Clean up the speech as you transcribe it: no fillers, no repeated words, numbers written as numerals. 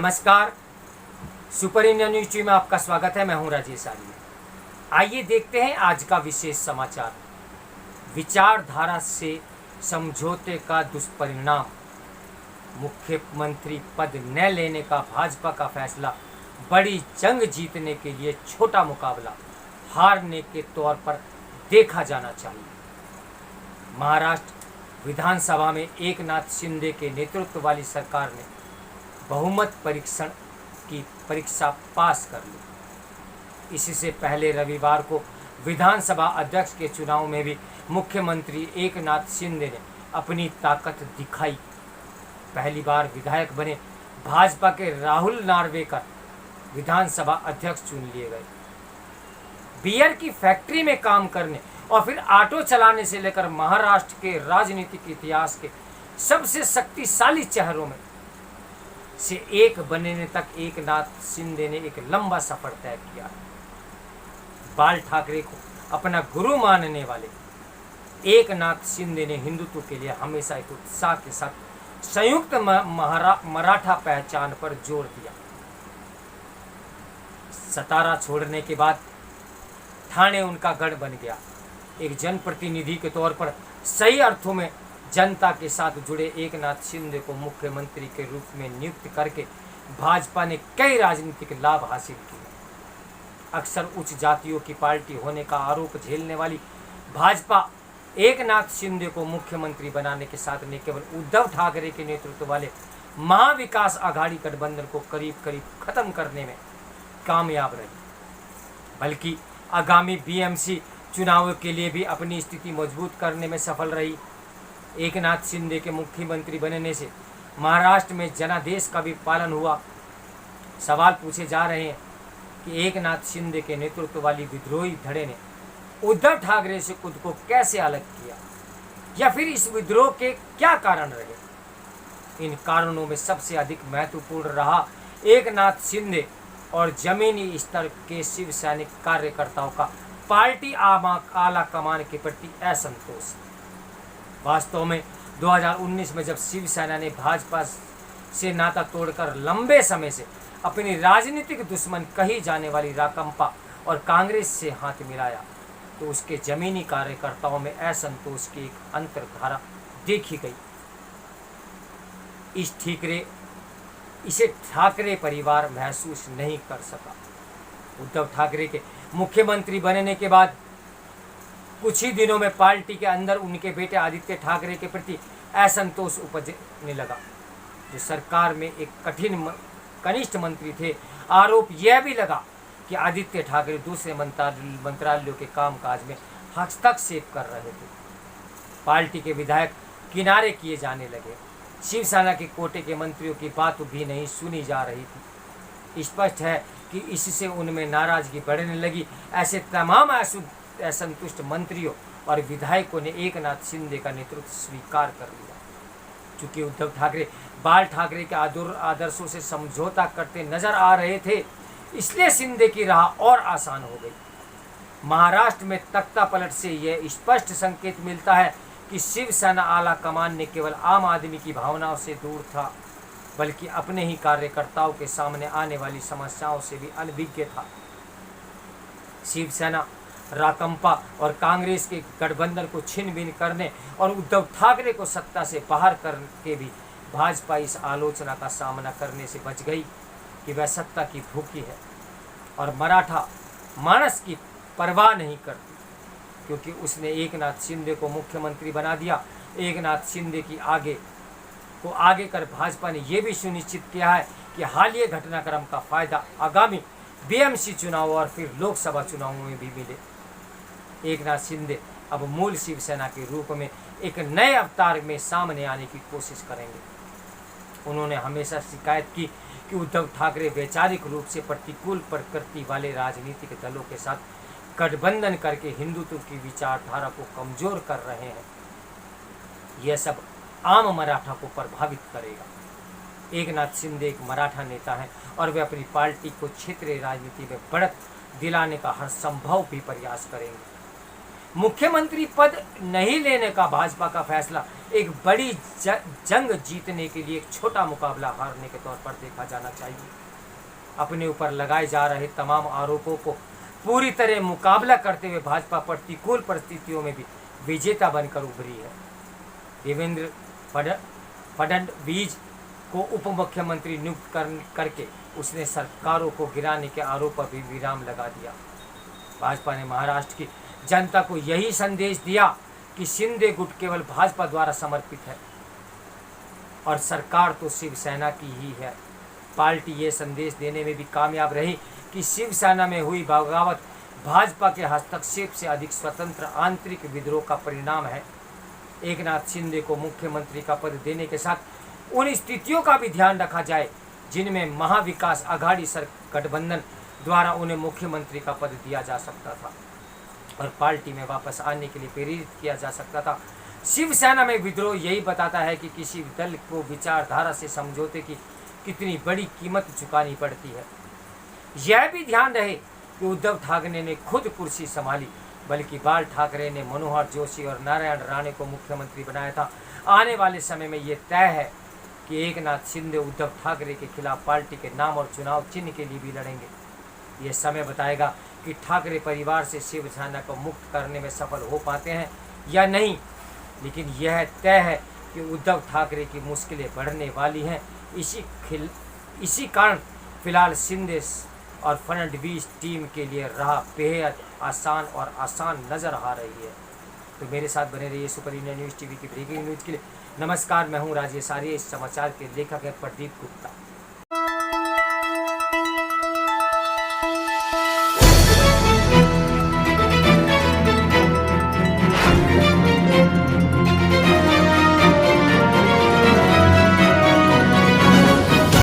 नमस्कार। Super India news TV में आपका स्वागत है। मैं हूं राजेश आर्य। आइए देखते हैं आज का विशेष समाचार। विचारधारा से समझौते का दुष्परिणाम, मुख्यमंत्री पद न लेने का भाजपा का फैसला, बड़ी जंग जीतने के लिए छोटा मुकाबला हारने के तौर पर देखा जाना चाहिए। महाराष्ट्र विधानसभा में एकनाथ शिंदे के नेतृत्व वाली सरकार ने बहुमत परीक्षण की परीक्षा पास कर ली। इससे पहले रविवार को विधानसभा अध्यक्ष के चुनाव में भी मुख्यमंत्री एकनाथ शिंदे ने अपनी ताकत दिखाई। पहली बार विधायक बने भाजपा के राहुल नार्वेकर विधानसभा अध्यक्ष चुन लिए गए। बियर की फैक्ट्री में काम करने और फिर ऑटो चलाने से लेकर महाराष्ट्र के राजनीतिक इतिहास के सबसे शक्तिशाली चेहरों में से एक बनने तक एकनाथ शिंदे ने एक लंबा सफर तय किया। बाल ठाकरे को अपना गुरु मानने वाले एकनाथ शिंदे ने हिंदुत्व के लिए हमेशा एक उत्साह के साथ संयुक्त मराठा पहचान पर जोर दिया। सतारा छोड़ने के बाद ठाणे उनका गढ़ बन गया। एक जनप्रतिनिधि के तौर पर सही अर्थों में जनता के साथ जुड़े एकनाथ शिंदे को मुख्यमंत्री के रूप में नियुक्त करके भाजपा ने कई राजनीतिक लाभ हासिल किए। अक्सर उच्च जातियों की पार्टी होने का आरोप झेलने वाली भाजपा एकनाथ शिंदे को मुख्यमंत्री बनाने के साथ न केवल उद्धव ठाकरे के नेतृत्व वाले महाविकास आघाड़ी गठबंधन को करीब करीब खत्म करने में कामयाब रही, बल्कि आगामी बीएमसी चुनावों के लिए भी अपनी स्थिति मजबूत करने में सफल रही। एकनाथ शिंदे के मुख्यमंत्री बनने से महाराष्ट्र में जनादेश का भी पालन हुआ। सवाल पूछे जा रहे हैं कि एकनाथ शिंदे के नेतृत्व वाली विद्रोही धड़े ने उद्धव ठाकरे से खुद को कैसे अलग किया, या फिर इस विद्रोह के क्या कारण रहे। इन कारणों में सबसे अधिक महत्वपूर्ण रहा एकनाथ शिंदे और जमीनी स्तर के शिव सैनिक कार्यकर्ताओं का पार्टी आला कमान के प्रति असंतोष। वास्तव में 2019 में जब शिवसेना ने भाजपा से नाता तोड़कर लंबे समय से अपनी राजनीतिक दुश्मन कही जाने वाली राकंपा और कांग्रेस से हाथ मिलाया, तो उसके जमीनी कार्यकर्ताओं में असंतोष की एक अंतर्धारा देखी गई। इसे ठाकरे परिवार महसूस नहीं कर सका। उद्धव ठाकरे के मुख्यमंत्री बनने के बाद कुछ ही दिनों में पार्टी के अंदर उनके बेटे आदित्य ठाकरे के प्रति असंतोष उपजने लगा, जो सरकार में एक कनिष्ठ मंत्री थे। आरोप यह भी लगा कि आदित्य ठाकरे दूसरे मंत्रालयों के कामकाज में हस्तक्षेप कर रहे थे। पार्टी के विधायक किनारे किए जाने लगे। शिवसेना के कोटे के मंत्रियों की बात भी नहीं सुनी जा रही थी। स्पष्ट है कि इससे उनमें नाराजगी बढ़ने लगी। ऐसे तमाम असंतुष्ट मंत्रियों और विधायकों ने एकनाथ शिंदे का नेतृत्व स्वीकार कर लिया। चूंकि उद्धव ठाकरे बाल ठाकरे के आदर्शों से समझौता करते नजर आ रहे थे, इसलिए शिंदे की राह और आसान हो गई। महाराष्ट्र में तख्ता पलट से यह स्पष्ट संकेत मिलता है कि शिवसेना आला कमान ने केवल आम आदमी की भावनाओं से दूर था, बल्कि अपने ही कार्यकर्ताओं के सामने आने वाली समस्याओं से भी अनभिज्ञ था। शिवसेना राकंपा और कांग्रेस के गठबंधन को छिन-भिन करने और उद्धव ठाकरे को सत्ता से बाहर करके भी भाजपा इस आलोचना का सामना करने से बच गई कि वह सत्ता की भूखी है और मराठा मानस की परवाह नहीं करती, क्योंकि उसने एकनाथ शिंदे को मुख्यमंत्री बना दिया। एकनाथ शिंदे की आगे कर भाजपा ने यह भी सुनिश्चित किया है कि हालिया घटनाक्रम का फायदा आगामी बीएमसी चुनाव और फिर लोकसभा चुनावों में भी मिले। एकनाथ शिंदे अब मूल शिवसेना के रूप में एक नए अवतार में सामने आने की कोशिश करेंगे। उन्होंने हमेशा शिकायत की कि उद्धव ठाकरे वैचारिक रूप से प्रतिकूल प्रकृति वाले राजनीतिक दलों के साथ गठबंधन करके हिंदुत्व की विचारधारा को कमजोर कर रहे हैं। यह सब आम मराठा को प्रभावित करेगा। एकनाथ शिंदे एक मराठा नेता हैं और वे अपनी पार्टी को क्षेत्रीय राजनीति में बढ़त दिलाने का हर संभव भी प्रयास करेंगे। मुख्यमंत्री पद नहीं लेने का भाजपा का फैसला एक बड़ी जंग जीतने के लिए एक छोटा मुकाबला हारने के तौर पर देखा जाना चाहिए। अपने ऊपर लगाए जा रहे तमाम आरोपों को पूरी तरह मुकाबला करते हुए भाजपा प्रतिकूल परिस्थितियों में भी विजेता बनकर उभरी है। देवेंद्र फडणवीस को उप मुख्यमंत्री नियुक्त करके उसने सरकारों को गिराने के आरोप पर भी विराम लगा दिया। भाजपा ने महाराष्ट्र की जनता को यही संदेश दिया कि शिंदे गुट केवल भाजपा द्वारा समर्पित है और सरकार तो शिवसेना की ही है। पार्टी ये संदेश देने में भी कामयाब रही कि शिवसेना में हुई बगावत भाजपा के हस्तक्षेप से अधिक स्वतंत्र आंतरिक विद्रोह का परिणाम है। एकनाथ शिंदे को मुख्यमंत्री का पद देने के साथ उन स्थितियों का भी ध्यान रखा जाए जिनमें महाविकास आघाड़ी गठबंधन द्वारा उन्हें मुख्यमंत्री का पद दिया जा सकता था और पार्टी में वापस आने के लिए प्रेरित किया जा सकता था। शिवसेना में विद्रोह यही बताता है कि किसी दल को विचारधारा से समझौते की कितनी बड़ी कीमत चुकानी पड़ती है। यह भी ध्यान रहे कि उद्धव ठाकरे ने खुद कुर्सी संभाली, बल्कि बाल ठाकरे ने मनोहर जोशी और नारायण राणे को मुख्यमंत्री बनाया था। आने वाले समय में ये तय है कि एकनाथ शिंदे उद्धव ठाकरे के खिलाफ पार्टी के नाम और चुनाव चिन्ह के लिए भी लड़ेंगे। ये समय बताएगा कि ठाकरे परिवार से शिवसेना को मुक्त करने में सफल हो पाते हैं या नहीं, लेकिन यह तय है कि उद्धव ठाकरे की मुश्किलें बढ़ने वाली हैं। इसी कारण फिलहाल शिंदे और फडणवीस टीम के लिए राह बेहद आसान नजर आ रही है। तो मेरे साथ बने रहिए सुपर इंडिया न्यूज़ टीवी की ब्रेकिंग न्यूज़ के लिए। नमस्कार, मैं हूं राजेश आर्य। इस समाचार के लेखक हैं प्रदीप गुप्ता।